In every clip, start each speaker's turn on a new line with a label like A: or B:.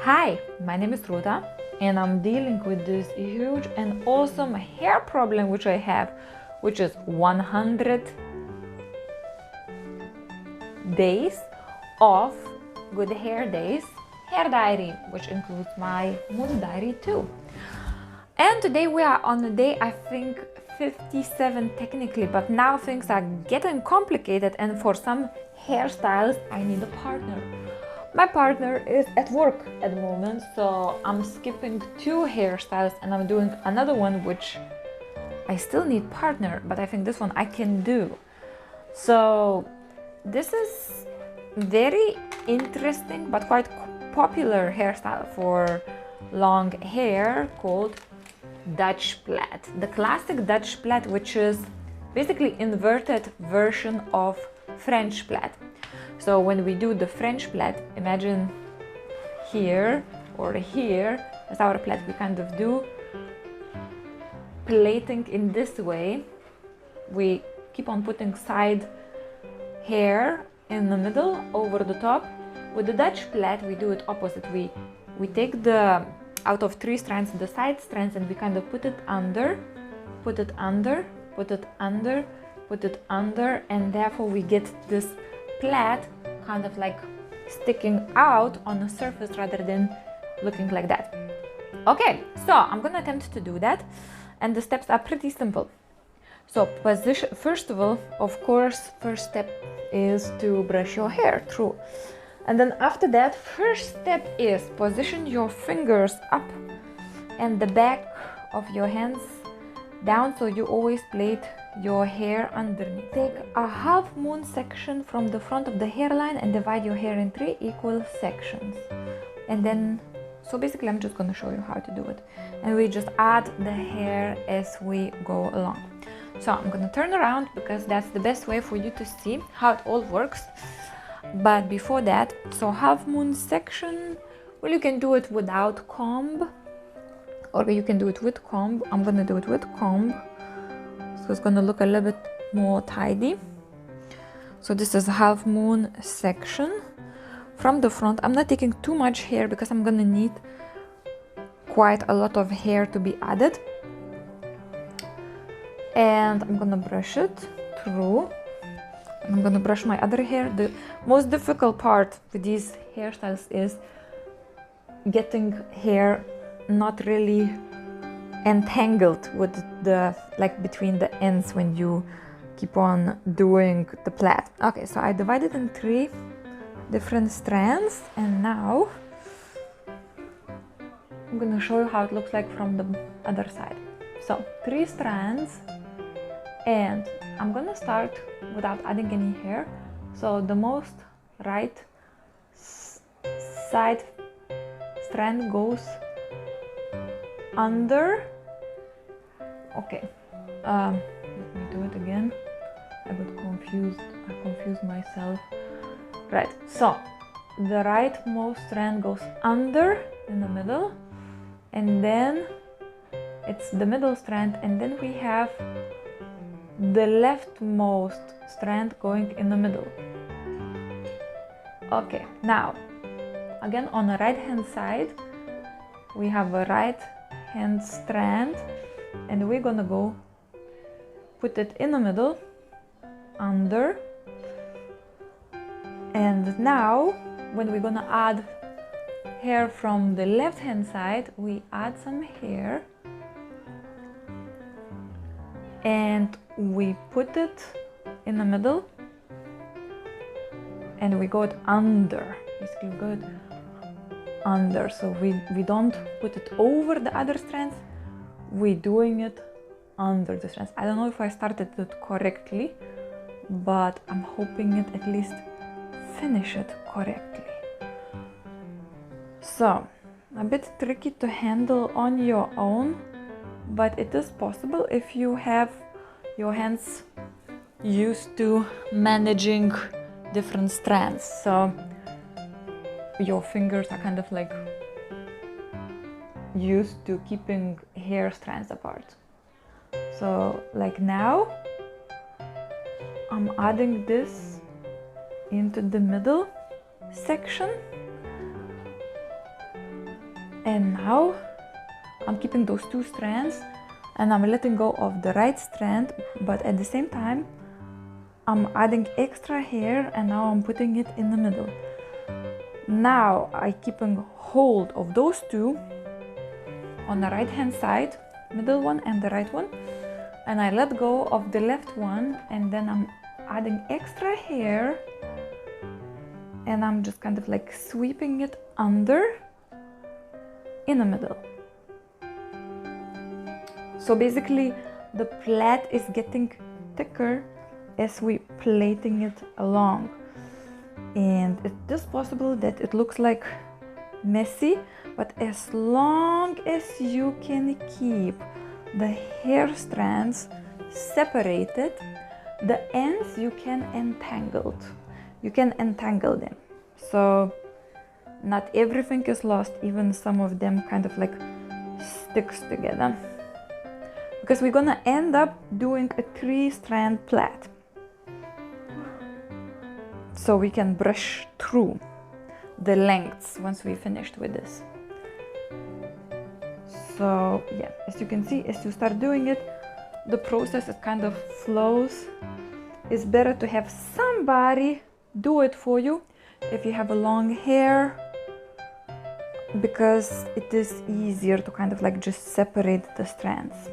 A: Hi, my name is Ruta and I'm dealing with this huge and awesome hair problem which I have, which is 100 days of good hair days, hair diary, which includes my mood diary too. And today we are on the day, I think 57 technically, but now things are getting complicated and for some hairstyles I need a partner. My partner is at work at the moment, so I'm skipping 2 hairstyles and I'm doing another one which I still need partner, but I think this one I can do. So this is very interesting but quite popular hairstyle for long hair called Dutch Plait. The classic Dutch Plait, which is basically inverted version of French Plait. So when we do the French plait, imagine here or here as our plait, we kind of do plaiting in this way. We keep on putting side hair in the middle over the top. With the Dutch plait, we do it opposite. We take the out of 3 strands, the side strands, and we kind of put it under, put it under, put it under, put it under, and therefore we get this plait kind of like sticking out on the surface rather than looking like that. Okay, so I'm gonna attempt to do that, and the steps are pretty simple. So position, first of all, of course, first step is to brush your hair through. And then after that, first step is position your fingers up and the back of your hands down, so you always plait your hair underneath. Take a half moon section from the front of the hairline and divide your hair in 3 equal sections. And then, so basically I'm just going to show you how to do it. And we just add the hair as we go along. So I'm going to turn around because that's the best way for you to see how it all works. But before that, so half moon section, well, you can do it without comb or you can do it with comb. I'm going to do it with comb. So it's going to look a little bit more tidy. So this is half moon section from the front. I'm not taking too much hair because I'm going to need quite a lot of hair to be added. And I'm going to brush it through. I'm going to brush my other hair. The most difficult part with these hairstyles is getting hair not really entangled with the, like between the ends when you keep on doing the plait. Okay, so I divided in 3 different strands, and now I'm gonna show you how it looks like from the other side. So 3 strands, and I'm gonna start without adding any hair. So the most right side strand goes under. Okay, let me do it again. I got confused. I confused myself. Right, so the rightmost strand goes under in the middle, and then it's the middle strand, and then we have the leftmost strand going in the middle. Okay, now again on the right hand side we have a right hand strand, and we're gonna go put it in the middle, under, and now when we're gonna add hair from the left hand side, we add some hair and we put it in the middle and we go it under, basically go it under. So we don't put it over the other strands, we're doing it under the strands. I don't know if I started it correctly, but I'm hoping it at least finish it correctly. So a bit tricky to handle on your own, but it is possible if you have your hands used to managing different strands. So your fingers are kind of like used to keeping hair strands apart. So like now I'm adding this into the middle section And now I'm keeping those two strands and I'm letting go of the right strand, but at the same time I'm adding extra hair and now I'm putting it in the middle. Now I'm keeping hold of those two on the right hand side, middle one and the right one, and I let go of the left one, and then I'm adding extra hair and I'm just kind of like sweeping it under in the middle. So basically the plait is getting thicker as we plaiting it along, and it is possible that it looks like messy, but as long as you can keep the hair strands separated, the ends you can entangle them. So not everything is lost, even some of them kind of like sticks together, because we're gonna end up doing a 3-strand plait. So we can brush through the lengths once we finished with this. So yeah, as you can see, as you start doing it, the process, it kind of flows. It's better to have somebody do it for you if you have a long hair, because it is easier to kind of like just separate the strands.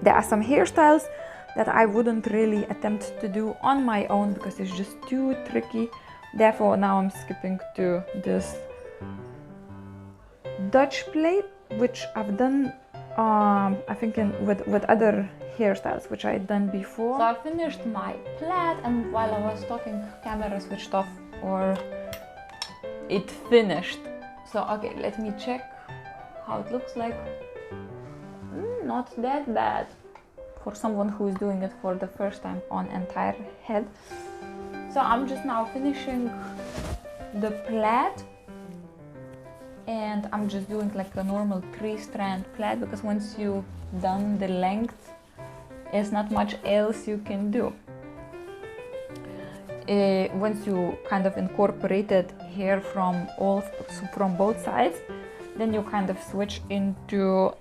A: There are some hairstyles that I wouldn't really attempt to do on my own because it's just too tricky. Therefore now I'm skipping to this Dutch Plait, which I've done I think with other hairstyles which I had done before. So I finished my plait, and while I was talking, camera switched off, or it finished. So okay, let me check how it looks like. Not that bad for someone who is doing it for the first time on entire head. So I'm just now finishing the plait, and I'm just doing like a normal 3-strand plait, because once you've done the length, there's not much else you can do. Once you kind of incorporated hair from both sides, then you kind of switch into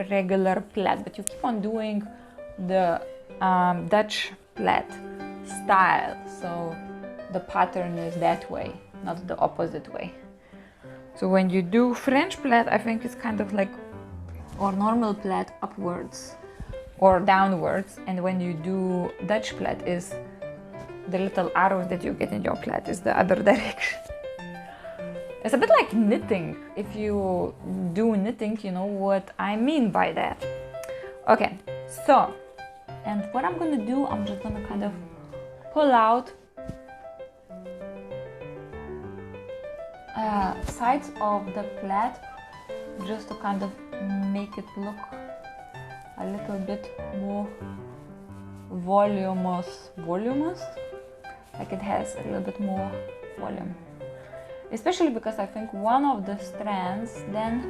A: regular plait, but you keep on doing the Dutch plait style, so the pattern is that way, not the opposite way. So when you do French plait, I think it's kind of like, or normal plait, upwards or downwards, and when you do Dutch plait, is the little arrows that you get in your plait is the other direction. It's a bit like knitting. If you do knitting, you know what I mean by that. Okay, so, and what I'm gonna do, I'm just gonna kind of pull out sides of the plait, just to kind of make it look a little bit more voluminous, like it has a little bit more volume. Especially because I think one of the strands then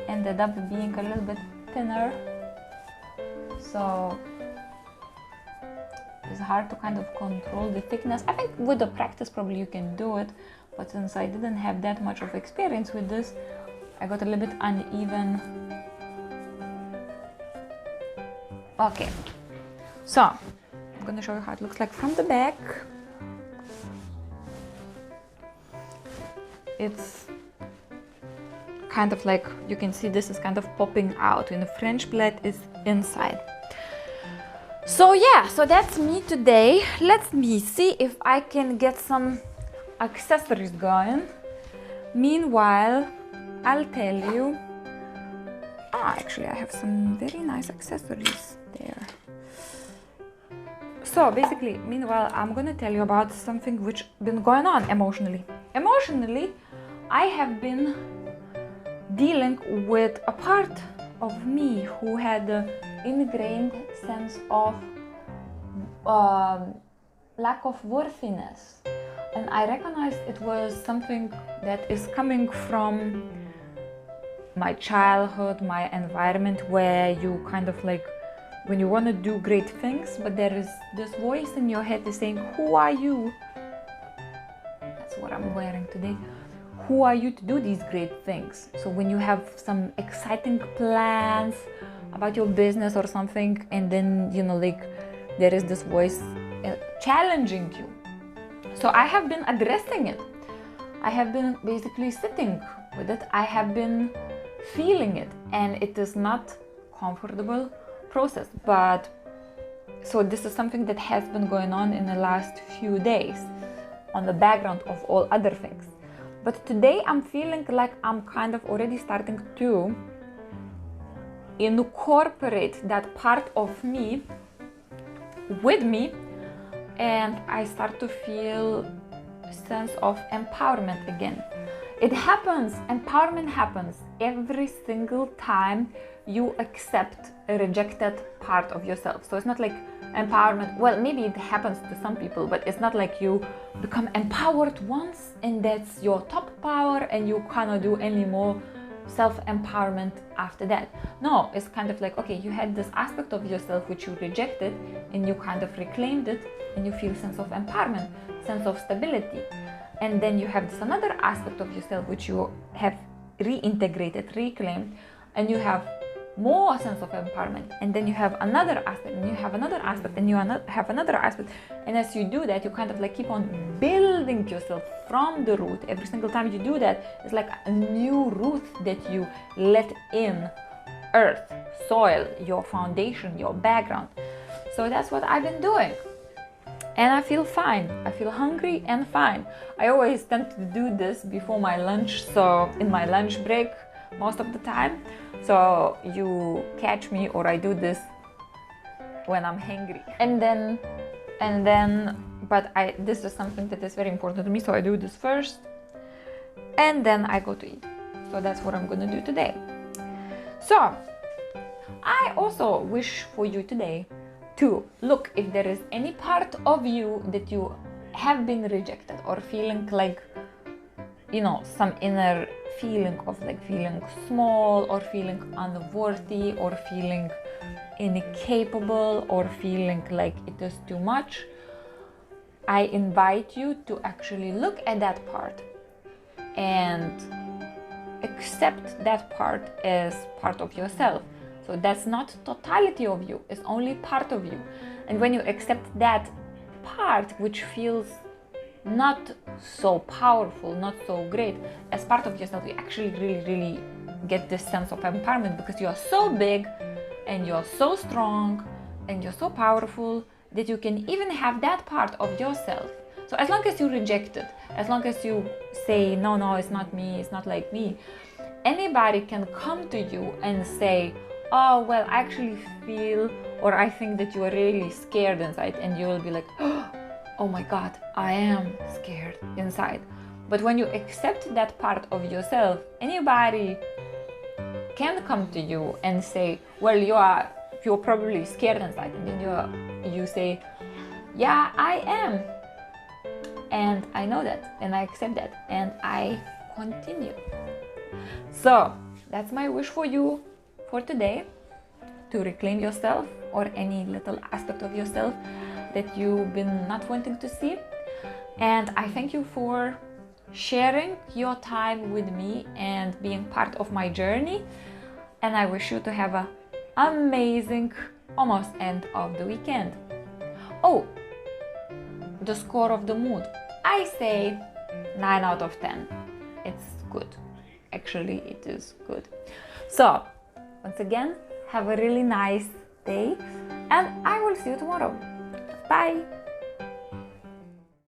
A: ended up being a little bit thinner, so it's hard to kind of control the thickness. I think with the practice probably you can do it, but since I didn't have that much of experience with this, I got a little bit uneven. Okay, so I'm gonna show you how it looks like from the back. It's kind of like, you can see this is kind of popping out. In the French plait is inside. So yeah, so that's me today. Let me see if I can get some accessories going. Meanwhile, I'll tell you. Actually, I have some very nice accessories there. So basically, meanwhile, I'm gonna tell you about something which been going on emotionally. Emotionally, I have been dealing with a part of me who had an ingrained sense of lack of worthiness, and I recognized it was something that is coming from my childhood, my environment, where you kind of like, when you want to do great things, but there is this voice in your head is saying, who are you? That's what I'm wearing today. who are you to do these great things? So when you have some exciting plans about your business or something, and then, you know, like there is this voice challenging you. So I have been addressing it. I have been basically sitting with it. I have been feeling it, and it is not comfortable process. But so this is something that has been going on in the last few days on the background of all other things. But today I'm feeling like I'm kind of already starting to incorporate that part of me with me, and I start to feel a sense of empowerment again. It happens, empowerment happens every single time you accept a rejected part of yourself. So it's not like empowerment, well, maybe it happens to some people, but it's not like you become empowered once and that's your top power and you cannot do any more self-empowerment after that. No, it's kind of like, okay, you had this aspect of yourself which you rejected and you kind of reclaimed it, and you feel sense of empowerment, sense of stability. And then you have this another aspect of yourself which you have reintegrated, reclaimed, and you have more sense of empowerment. And then you have another aspect, and you have another aspect, and you have another aspect. And as you do that, you kind of like keep on building yourself from the root. Every single time you do that, it's like a new root that you let in earth, soil, your foundation, your background. So that's what I've been doing. And I feel fine. I feel hungry and fine. I always tend to do this before my lunch, so in my lunch break most of the time. So you catch me, or I do this when I'm hungry. And then, but this is something that is very important to me, so I do this first, and then I go to eat. So that's what I'm gonna do today. So I also wish for you today to look if there is any part of you that you have been rejected, or feeling like, you know, some inner feeling of like feeling small, or feeling unworthy, or feeling incapable, or feeling like it is too much. I invite you to actually look at that part and accept that part as part of yourself. So that's not totality of you, it's only part of you. And when you accept that part which feels not so powerful, not so great, as part of yourself, you actually really get this sense of empowerment, because you are so big and you're so strong and you're so powerful that you can even have that part of yourself. So as long as you reject it, as long as you say, no, it's not me, it's not like me, anybody can come to you and say, oh, well, I actually feel, or I think that you are really scared inside, and you will be like, oh my God, I am scared inside. But when you accept that part of yourself, anybody can come to you and say, well, you're probably scared inside, and then you say, yeah, I am, and I know that, and I accept that, and I continue. So that's my wish for you for today, to reclaim yourself, or any little aspect of yourself that you've been not wanting to see. And I thank you for sharing your time with me and being part of my journey. And I wish you to have an amazing almost end of the weekend. Oh, the score of the mood. I say 9 out of 10. It's good. Actually, it is good. So, once again, have a really nice day, and I will see you tomorrow. Bye!